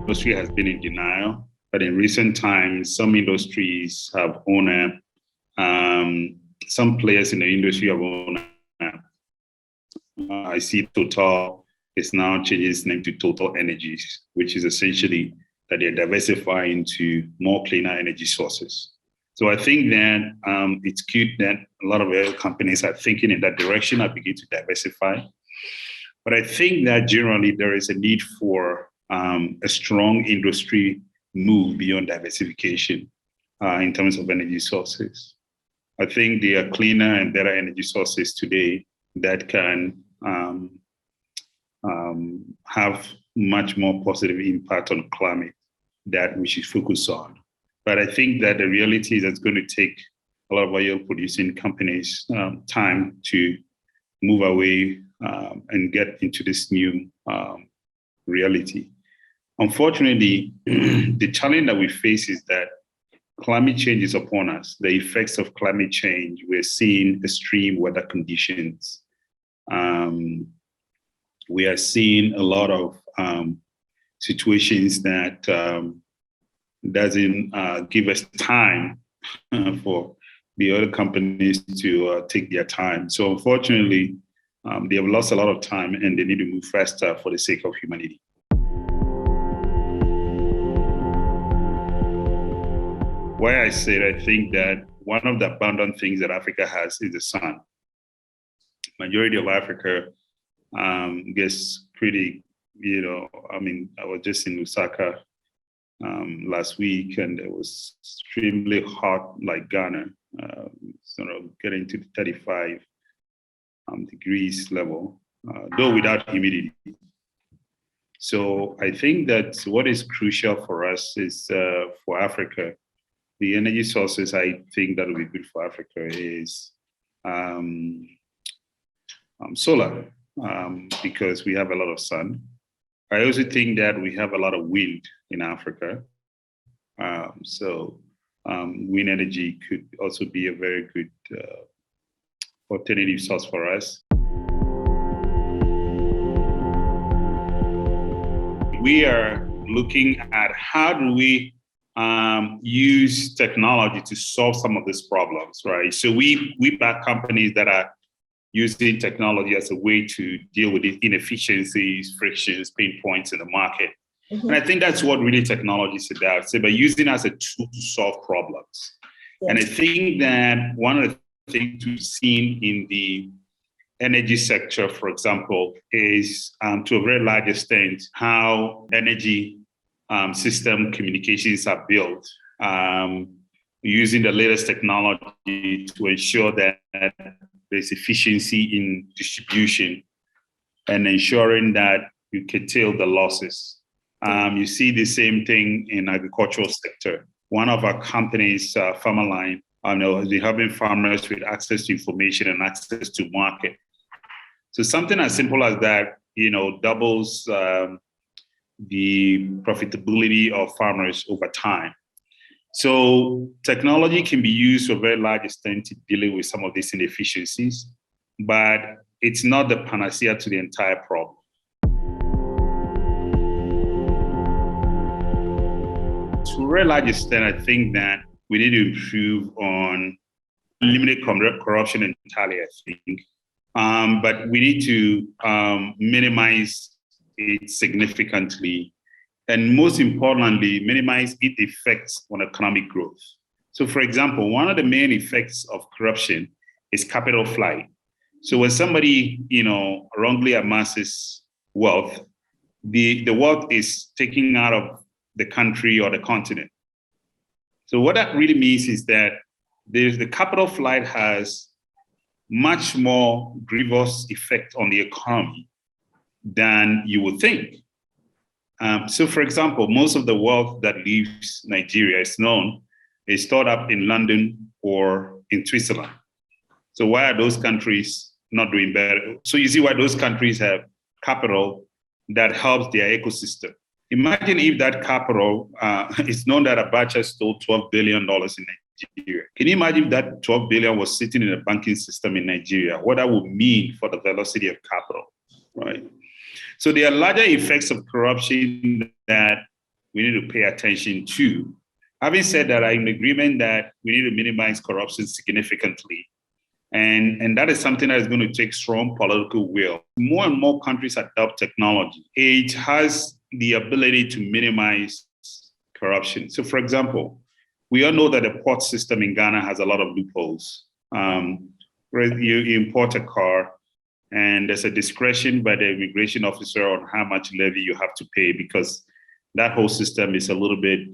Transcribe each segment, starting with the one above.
industry has been in denial, but in recent times, some industries have owned some players in the industry have owned I see Total is now changing its name to Total Energies, which is essentially that they're diversifying into more cleaner energy sources. So I think that it's good that a lot of oil companies are thinking in that direction and begin to diversify. But I think that generally there is a need for a strong industry move beyond diversification in terms of energy sources. I think there are cleaner and better energy sources today that can have much more positive impact on climate that we should focus on. But I think that the reality is it's going to take a lot of oil producing companies time to move away and get into this new reality. Unfortunately, the challenge that we face is that climate change is upon us. The effects of climate change, we're seeing extreme weather conditions. We are seeing a lot of situations that doesn't give us time for the oil companies to take their time. So unfortunately, they have lost a lot of time and they need to move faster for the sake of humanity. Why I said I think that one of the abundant things that Africa has is the sun. Majority of Africa gets pretty, I was just in Lusaka last week and it was extremely hot like Ghana, sort of getting to the 35 degrees level, though without humidity. So I think that what is crucial for us is for Africa, the energy sources I think that will be good for Africa is solar, because we have a lot of sun. I also think that we have a lot of wind in Africa. So wind energy could also be a very good alternative source for us. We are looking at how do we use technology to solve some of these problems, right? So we back companies that are using technology as a way to deal with the inefficiencies, frictions, pain points in the market. Mm-hmm. And I think that's what really technology is about. So by using it as a tool to solve problems. Yes. And I think that one of the things we've seen in the energy sector, for example, is to a very large extent how energy system communications are built using the latest technology to ensure that there's efficiency in distribution and ensuring that you curtail the losses. You see the same thing in agricultural sector. One of our companies, Farmerline, they're helping farmers with access to information and access to market. So something as simple as that, doubles the profitability of farmers over time. So technology can be used to a very large extent to deal with some of these inefficiencies, but it's not the panacea to the entire problem. To a very large extent, I think that we need to improve on eliminate corruption entirely, I think. But we need to minimize it significantly. And most importantly, minimize its effects on economic growth. So for example, one of the main effects of corruption is capital flight. So when somebody, wrongly amasses wealth, the wealth is taken out of the country or the continent. So what that really means is that the capital flight has much more grievous effect on the economy than you would think. So for example, most of the wealth that leaves Nigeria is stored up in London or in Switzerland. So why are those countries not doing better? So you see why those countries have capital that helps their ecosystem. Imagine if that capital, it's known that Abacha stole $12 billion in Nigeria. Can you imagine if that 12 billion was sitting in a banking system in Nigeria? What that would mean for the velocity of capital, right? So there are larger effects of corruption that we need to pay attention to. Having said that, I'm in agreement that we need to minimize corruption significantly. And that is something that is going to take strong political will. More and more countries adopt technology. It has the ability to minimize corruption. So, for example, we all know that the port system in Ghana has a lot of loopholes. You import a car, and there's a discretion by the immigration officer on how much levy you have to pay, because that whole system is a little bit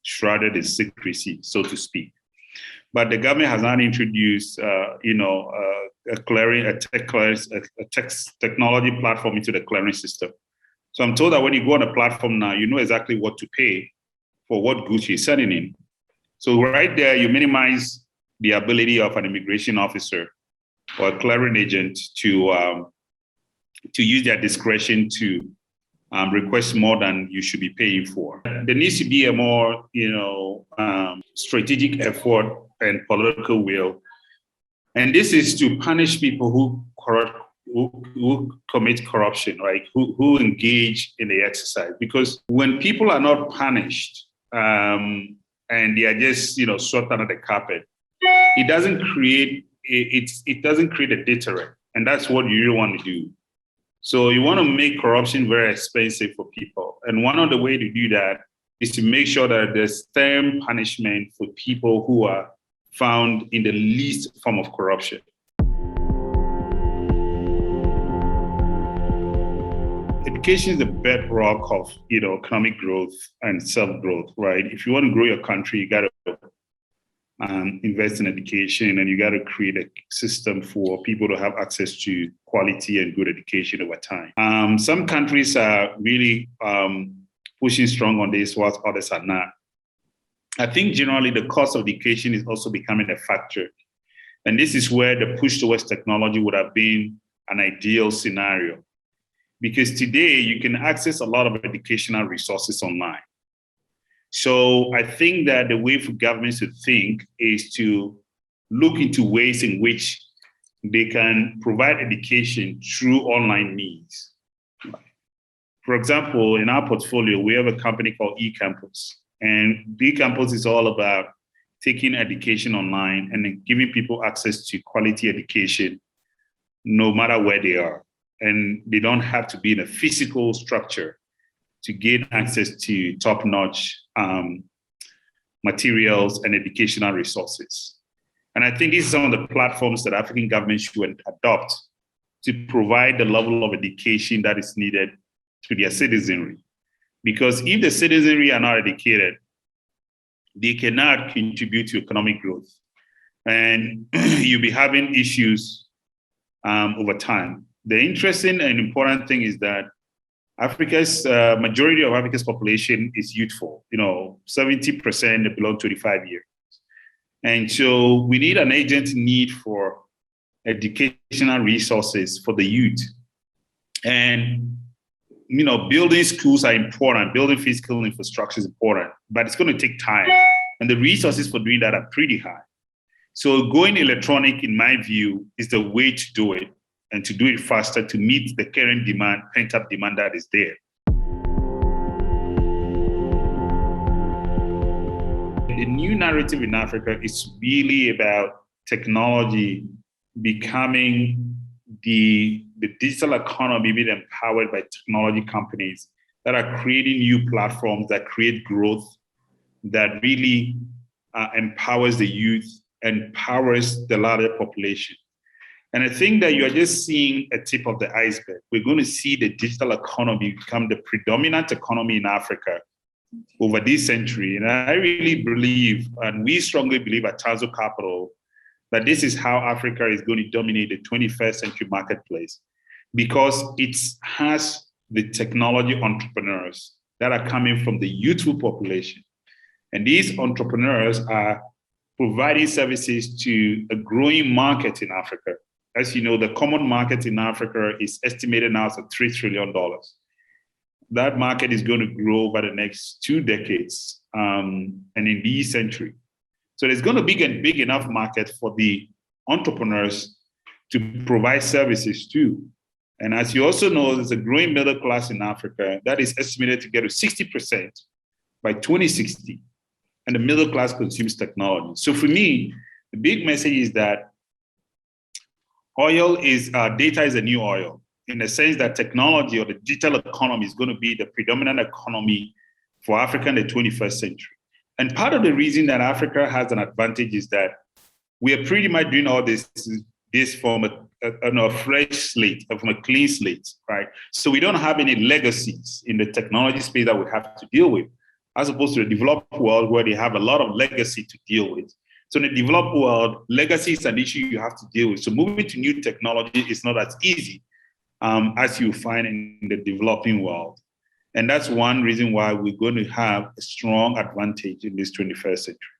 shrouded in secrecy, so to speak. But the government has not introduced, a technology platform into the clearing system. So I'm told that when you go on a platform now, you know exactly what to pay for what goods you're sending in. So right there, you minimize the ability of an immigration officer or a clearing agent to use their discretion to request more than you should be paying for. There needs to be a more, strategic effort and political will. And this is to punish people who commit corruption, right? Who engage in the exercise. Because when people are not punished and they are just, swept under the carpet, it doesn't create a deterrent. And that's what you really want to do. So you want to make corruption very expensive for people. And one of the ways to do that is to make sure that there's firm punishment for people who are found in the least form of corruption. Education is the bedrock of economic growth and self-growth, right? If you want to grow your country, you got to invest in education, and you got to create a system for people to have access to quality and good education over time. Some countries are really pushing strong on this, whilst others are not. I think generally the cost of education is also becoming a factor. And this is where the push towards technology would have been an ideal scenario. Because today you can access a lot of educational resources online. So I think that the way for governments to think is to look into ways in which they can provide education through online means. For example, in our portfolio, we have a company called eCampus. And eCampus is all about taking education online and then giving people access to quality education no matter where they are. And they don't have to be in a physical structure to gain access to top-notch materials and educational resources. And I think these are some of the platforms that African governments should adopt to provide the level of education that is needed to their citizenry. Because if the citizenry are not educated, they cannot contribute to economic growth. And you'll be having issues over time. The interesting and important thing is that Africa's majority of Africa's population is youthful. 70% below 25 years. And so we need an urgent need for educational resources for the youth. And building schools are important, building physical infrastructure is important, but it's going to take time. And the resources for doing that are pretty high. So going electronic, in my view, is the way to do it, and to do it faster to meet the current demand, pent-up demand that is there. The new narrative in Africa is really about technology becoming the digital economy being empowered by technology companies that are creating new platforms that create growth, that really empowers the youth, empowers the larger population. And I think that you are just seeing a tip of the iceberg. We're going to see the digital economy become the predominant economy in Africa over this century. And I really believe, and we strongly believe at Chanzo Capital, that this is how Africa is going to dominate the 21st century marketplace, because it has the technology entrepreneurs that are coming from the youthful population. And these entrepreneurs are providing services to a growing market in Africa. As you know, the common market in Africa is estimated now at $3 trillion. That market is going to grow over the next 2 decades and in this century. So there's going to be a big enough market for the entrepreneurs to provide services to. And as you also know, there's a growing middle class in Africa that is estimated to get to 60% by 2060. And the middle class consumes technology. So for me, the big message is that data is a new oil, in the sense that technology or the digital economy is going to be the predominant economy for Africa in the 21st century. And part of the reason that Africa has an advantage is that we are pretty much doing all this from a fresh slate, from a clean slate, right? So we don't have any legacies in the technology space that we have to deal with, as opposed to the developed world where they have a lot of legacy to deal with. So in the developed world, legacy is an issue you have to deal with. So moving to new technology is not as easy as you find in the developing world. And that's one reason why we're going to have a strong advantage in this 21st century.